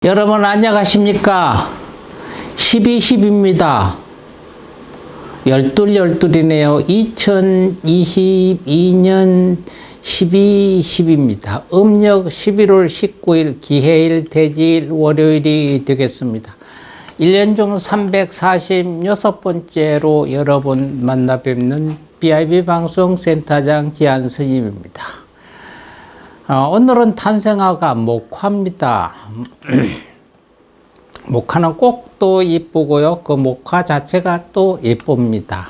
여러분 안녕하십니까? 12.10입니다. 12.12이네요. 2022년 12.10입니다. 음력 11월 19일 기해일 대지일 월요일이 되겠습니다. 1년 중 346번째로 여러분 만나 뵙는 BIB 방송센터장 지한스님입니다. 오늘은 탄생화가 목화입니다. 목화는 꽃도 이쁘고요. 그 목화 자체가 또 예쁩니다.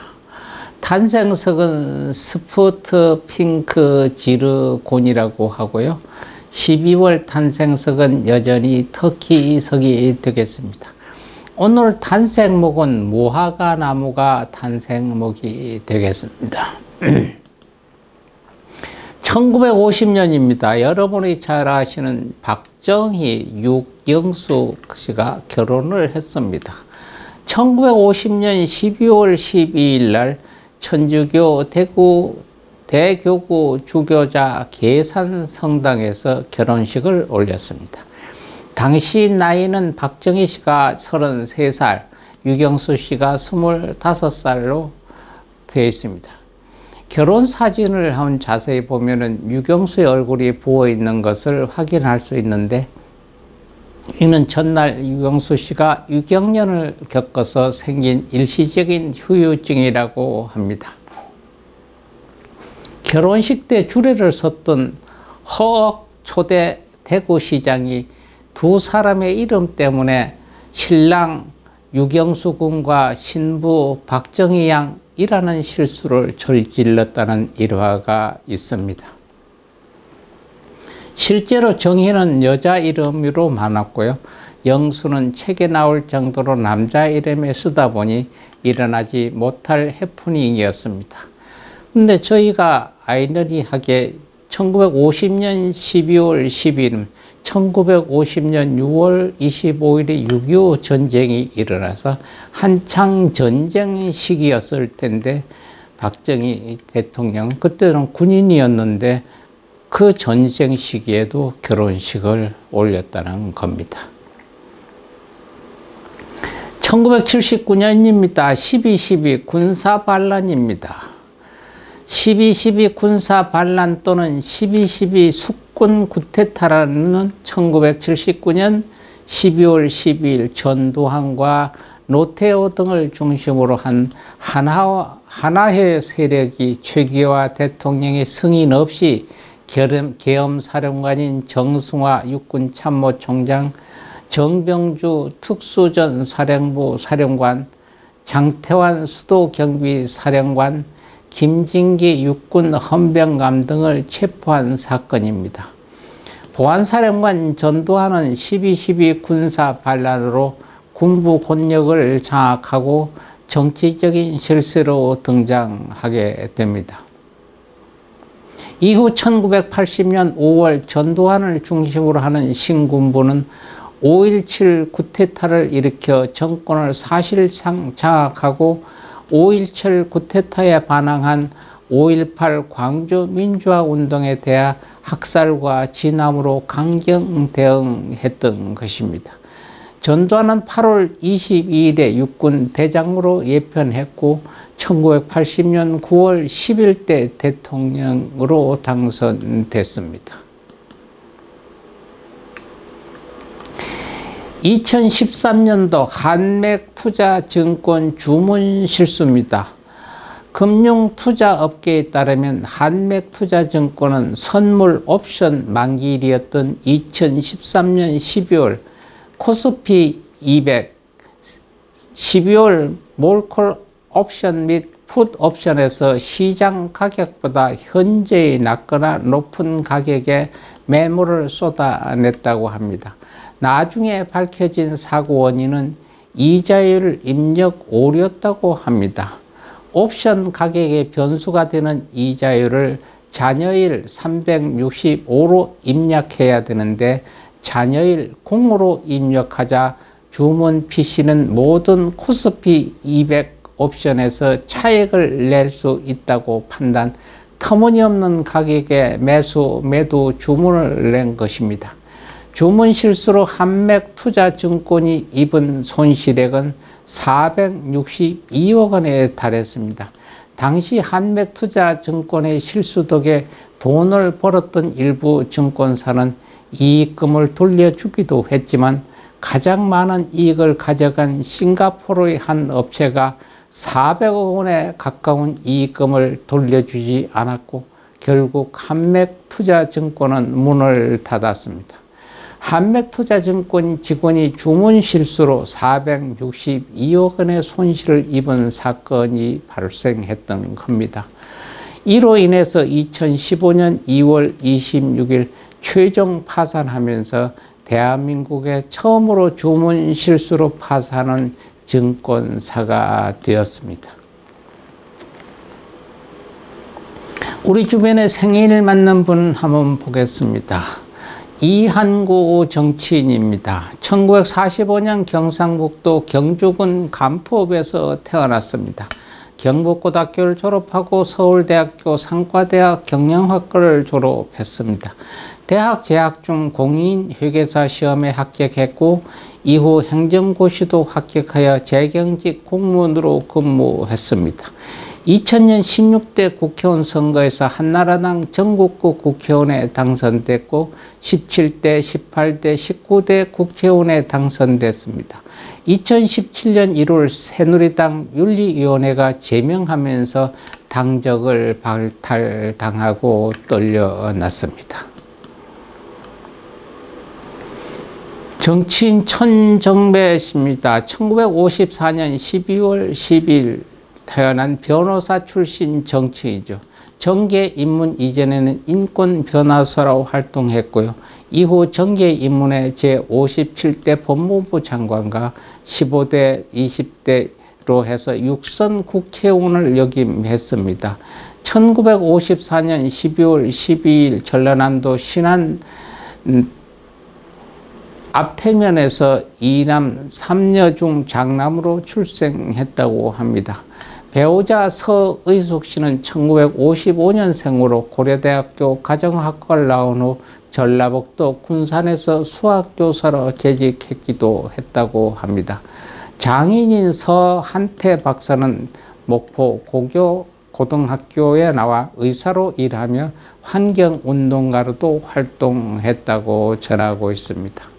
탄생석은 스푸트 핑크 지르곤이라고 하고요. 12월 탄생석은 여전히 터키석이 되겠습니다. 오늘 탄생목은 무화과 나무가 탄생목이 되겠습니다. 1950년입니다. 여러분이 잘 아시는 박정희, 육영숙 씨가 결혼을 했습니다. 1950년 12월 12일 날 천주교 대교구 주교자 계산성당에서 결혼식을 올렸습니다. 당시 나이는 박정희 씨가 33살, 유경수 씨가 25살로 되어 있습니다. 결혼 사진을 한번 자세히 보면은 유경수의 얼굴이 부어 있는 것을 확인할 수 있는데, 이는 전날 유경수 씨가 유경련을 겪어서 생긴 일시적인 후유증이라고 합니다. 결혼식 때 주례를 섰던 허억 초대 대구시장이 두 사람의 이름 때문에 신랑 유경수 군과 신부 박정희 양이라는 실수를 저질렀다는 일화가 있습니다. 실제로 정희는 여자 이름으로 많았고요. 영수는 책에 나올 정도로 남자 이름에 쓰다 보니 일어나지 못할 해프닝이었습니다. 근데 저희가 아이러니하게 1950년 12월 10일, 1950년 6월 25일에 6.25 전쟁이 일어나서 한창 전쟁 시기였을 텐데, 박정희 대통령, 그때는 군인이었는데 그 전쟁 시기에도 결혼식을 올렸다는 겁니다. 1979년입니다. 12.12 군사반란입니다. 12.12 군사반란 또는 12.12 숙군 쿠데타라는 1979년 12월 12일 전두환과 노태우 등을 중심으로 한 하나회 세력이 최기화 대통령의 승인 없이 계엄사령관인 정승화 육군참모총장, 정병주 특수전 사령부 사령관, 장태환 수도경비사령관, 김진기 육군 헌병감 등을 체포한 사건입니다. 보안사령관 전두환은 12.12 군사반란으로 군부 권력을 장악하고 정치적인 실세로 등장하게 됩니다. 이후 1980년 5월 전두환을 중심으로 하는 신군부는 5.17 쿠데타를 일으켜 정권을 사실상 장악하고 5.17 쿠데타에 반항한 5.18 광주 민주화운동에 대한 학살과 진압으로 강경 대응했던 것입니다. 전두환은 8월 22일에 육군 대장으로 예편했고 1980년 9월 10일 때 대통령으로 당선됐습니다. 2013년도 한맥투자증권 주문 실수입니다. 금융투자업계에 따르면 한맥투자증권은 선물 옵션 만기일이었던 2013년 12월 코스피 200, 12월 몰콜 옵션 및 풋 옵션에서 시장 가격보다 현재의 낮거나 높은 가격에 매물을 쏟아냈다고 합니다. 나중에 밝혀진 사고 원인은 이자율 입력 오류였다고 합니다. 옵션 가격의 변수가 되는 이자율을 잔여일 365로 입력해야 되는데 잔여일 0으로 입력하자 주문 PC는 모든 코스피 200 옵션에서 차익을 낼 수 있다고 판단, 터무니없는 가격에 매도 주문을 낸 것입니다. 주문 실수로 한맥투자증권이 입은 손실액은 462억 원에 달했습니다. 당시 한맥투자증권의 실수 덕에 돈을 벌었던 일부 증권사는 이익금을 돌려주기도 했지만 가장 많은 이익을 가져간 싱가포르의 한 업체가 400억 원에 가까운 이익금을 돌려주지 않았고 결국 한맥투자증권은 문을 닫았습니다. 한맥투자증권 직원이 주문 실수로 462억 원의 손실을 입은 사건이 발생했던 겁니다. 이로 인해서 2015년 2월 26일 최종 파산하면서 대한민국에 처음으로 주문 실수로 파산한 증권사가 되었습니다. 우리 주변에 생일을 맞는 분 한번 보겠습니다. 이한구 정치인입니다. 1945년 경상북도 경주군 간포읍에서 태어났습니다. 경북고등학교를 졸업하고 서울대학교 상과대학 경영학과를 졸업했습니다. 대학 재학 중 공인회계사 시험에 합격했고 이후 행정고시도 합격하여 재경직 공무원으로 근무했습니다. 2000년 16대 국회의원 선거에서 한나라당 전국구 국회의원에 당선됐고 17대, 18대, 19대 국회의원에 당선됐습니다. 2017년 1월 새누리당 윤리위원회가 제명하면서 당적을 박탈당하고 떨려났습니다. 정치인 천정배 씨입니다. 1954년 12월 12일 태어난 변호사 출신 정치인이죠. 정계 입문 이전에는 인권 변호사로 활동했고요. 이후 정계 입문에 제57대 법무부 장관과 15대, 20대로 해서 6선 국회의원을 역임했습니다. 1954년 12월 12일 전라남도 신안 앞태면에서 이남 3녀 중 장남으로 출생했다고 합니다. 배우자 서의숙 씨는 1955년생으로 고려대학교 가정학과를 나온 후 전라북도 군산에서 수학교사로 재직했기도 했다고 합니다. 장인인 서한태 박사는 목포 고교 고등학교에 나와 의사로 일하며 환경운동가로도 활동했다고 전하고 있습니다.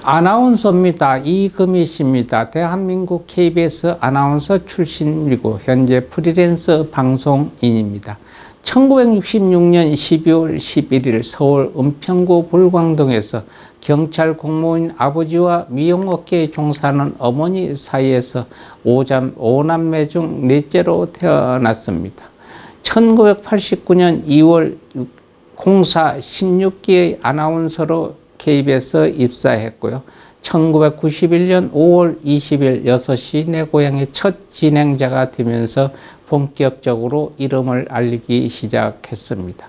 아나운서입니다. 이금희 씨입니다. 대한민국 KBS 아나운서 출신이고 현재 프리랜서 방송인입니다. 1966년 12월 11일 서울 은평구 불광동에서 경찰 공무원인 아버지와 미용업계에 종사하는 어머니 사이에서 5남매 중 넷째로 태어났습니다. 1989년 2월 공사 16기의 아나운서로 KBS에 입사했고요. 1991년 5월 20일 6시 내 고향의 첫 진행자가 되면서 본격적으로 이름을 알리기 시작했습니다.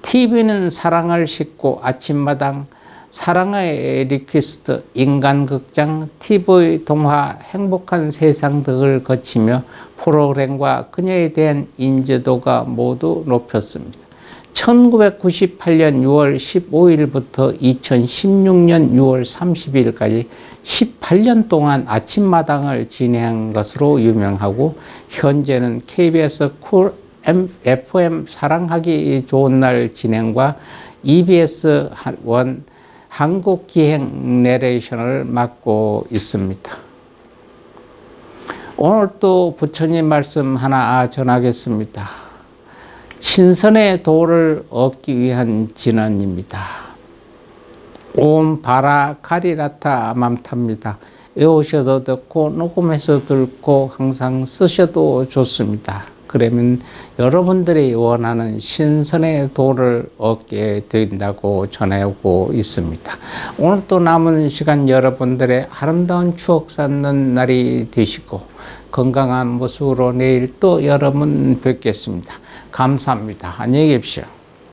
TV는 사랑을 싣고 아침마당, 사랑의 리퀘스트, 인간극장, TV 동화, 행복한 세상 등을 거치며 프로그램과 그녀에 대한 인지도가 모두 높였습니다. 1998년 6월 15일부터 2016년 6월 30일까지 18년 동안 아침마당을 진행한 것으로 유명하고 현재는 KBS 쿨 FM 사랑하기 좋은 날 진행과 EBS 원 한국기행 내레이션을 맡고 있습니다. 오늘 또 부처님 말씀 하나 전하겠습니다. 신선의 도를 얻기 위한 진언입니다. 옴 바라 가리라타 맘탑니다. 외우셔도 듣고 녹음해서 듣고 항상 쓰셔도 좋습니다. 그러면 여러분들이 원하는 신선의 도를 얻게 된다고 전하고 있습니다. 오늘 또 남은 시간 여러분들의 아름다운 추억 쌓는 날이 되시고 건강한 모습으로 내일 또 여러분 뵙겠습니다. 감사합니다. 안녕히 계십시오.